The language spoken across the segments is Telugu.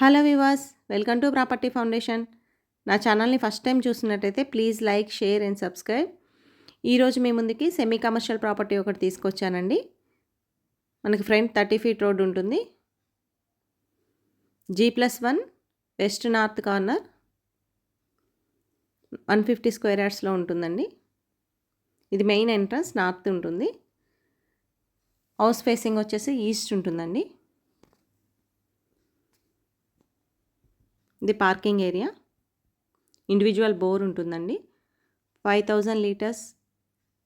హలో వివాస్, వెల్కమ్ టు ప్రాపర్టీ ఫౌండేషన్. నా ఛానల్ని ఫస్ట్ టైం చూసినట్టయితే please like, share and subscribe. ఈరోజు మీ ముందుకి సెమీ కమర్షియల్ ప్రాపర్టీ ఒకటి తీసుకొచ్చానండి. మనకి ఫ్రంట్ 30 ఫీట్ రోడ్ ఉంటుంది. G+1 west north corner 150 square యార్డ్స్లో ఉంటుందండి. ఇది మెయిన్ ఎంట్రన్స్ నార్త్ ఉంటుంది. హౌస్ ఫేసింగ్ వచ్చేసి ఈస్ట్ ఉంటుందండి. ఇది పార్కింగ్ ఏరియా. ఇండివిజువల్ బోర్ ఉంటుందండి. 5000 లీటర్స్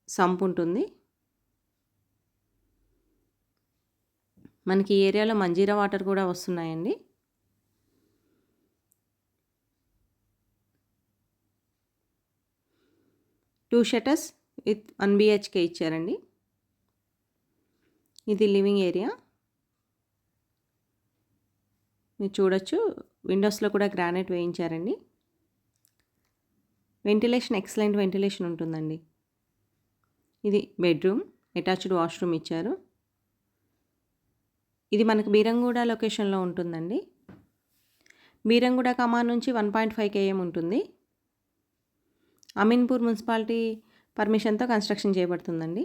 సంప్ ఉంటుంది. మనకి ఈ ఏరియాలో మంజీరా వాటర్ కూడా వస్తున్నాయండి. టూ షటర్స్ విత్ 1 BHK ఇచ్చారండి. ఇది లివింగ్ ఏరియా. మీరు చూడొచ్చు, విండోస్లో కూడా గ్రానైట్ వేయించారండి. వెంటిలేషన్ ఎక్సలెంట్ వెంటిలేషన్ ఉంటుందండి. ఇది బెడ్రూమ్, అటాచ్డ్ వాష్రూమ్ ఇచ్చారు. ఇది మనకు బీరంగూడ లొకేషన్లో ఉంటుందండి. బీరంగూడ కమాన్ నుంచి 1.5 km ఉంటుంది. అమీన్పూర్ మున్సిపాలిటీ పర్మిషన్తో కన్స్ట్రక్షన్ చేయబడుతుందండి.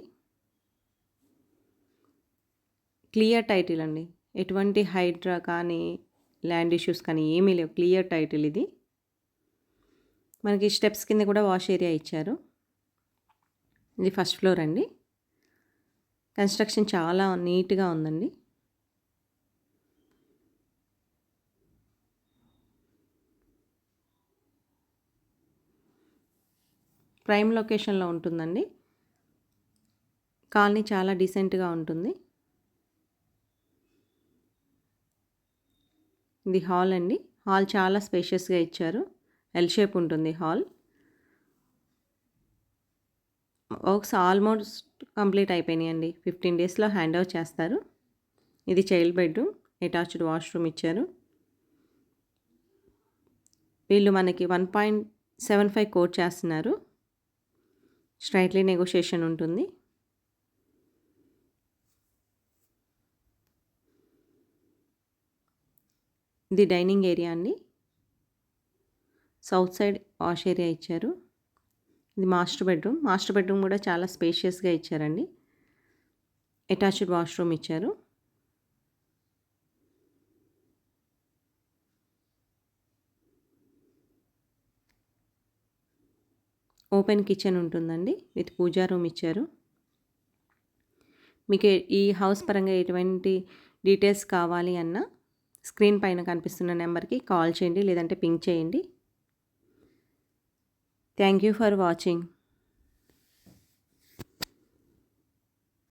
క్లియర్ టైటిల్ అండి. ఎటువంటి హైడ్రా కానీ ల్యాండ్ ఇష్యూస్ కానీ ఏమీ లేవు. క్లియర్ టైటిల్ ఇది. మనకి స్టెప్స్ కింద కూడా వాష్ ఏరియా ఇచ్చారు. ఇది ఫస్ట్ ఫ్లోర్ అండి. కన్స్ట్రక్షన్ చాలా నీట్గా ఉందండి. ప్రైమ్ లొకేషన్లో ఉంటుందండి. కాలనీ చాలా డీసెంట్గా ఉంటుంది. ఇది హాల్ అండి. హాల్ చాలా స్పేషియస్గా ఇచ్చారు. ఎల్ షేప్ ఉంటుంది హాల్. వర్క్స్ ఆల్మోస్ట్ కంప్లీట్ అయిపోయినాయండి. 15 డేస్లో హ్యాండ్ ఓవర్ చేస్తారు. ఇది చైల్డ్ బెడ్రూమ్, అటాచ్డ్ వాష్రూమ్ ఇచ్చారు. వీళ్ళు మనకి 1.75 కోట్ చేస్తున్నారు. స్ట్రైట్లీ నెగోషియేషన్ ఉంటుంది. ఇది డైనింగ్ ఏరియా అండి. సౌత్ సైడ్ వాష్ ఏరియా ఇచ్చారు. ఇది మాస్టర్ బెడ్రూమ్. మాస్టర్ బెడ్రూమ్ కూడా చాలా స్పేషియస్గా ఇచ్చారండి. అటాచ్డ్ వాష్రూమ్ ఇచ్చారు. ఓపెన్ కిచెన్ ఉంటుందండి. విత్ పూజా రూమ్ ఇచ్చారు. మీకు ఈ హౌస్ పరంగా ఎటువంటి డీటెయిల్స్ కావాలి అన్నా స్క్రీన్ పైన కనిపిస్తున్న నెంబర్కి కాల్ చేయండి, లేదంటే పింక్ చేయండి. Thank you for watching.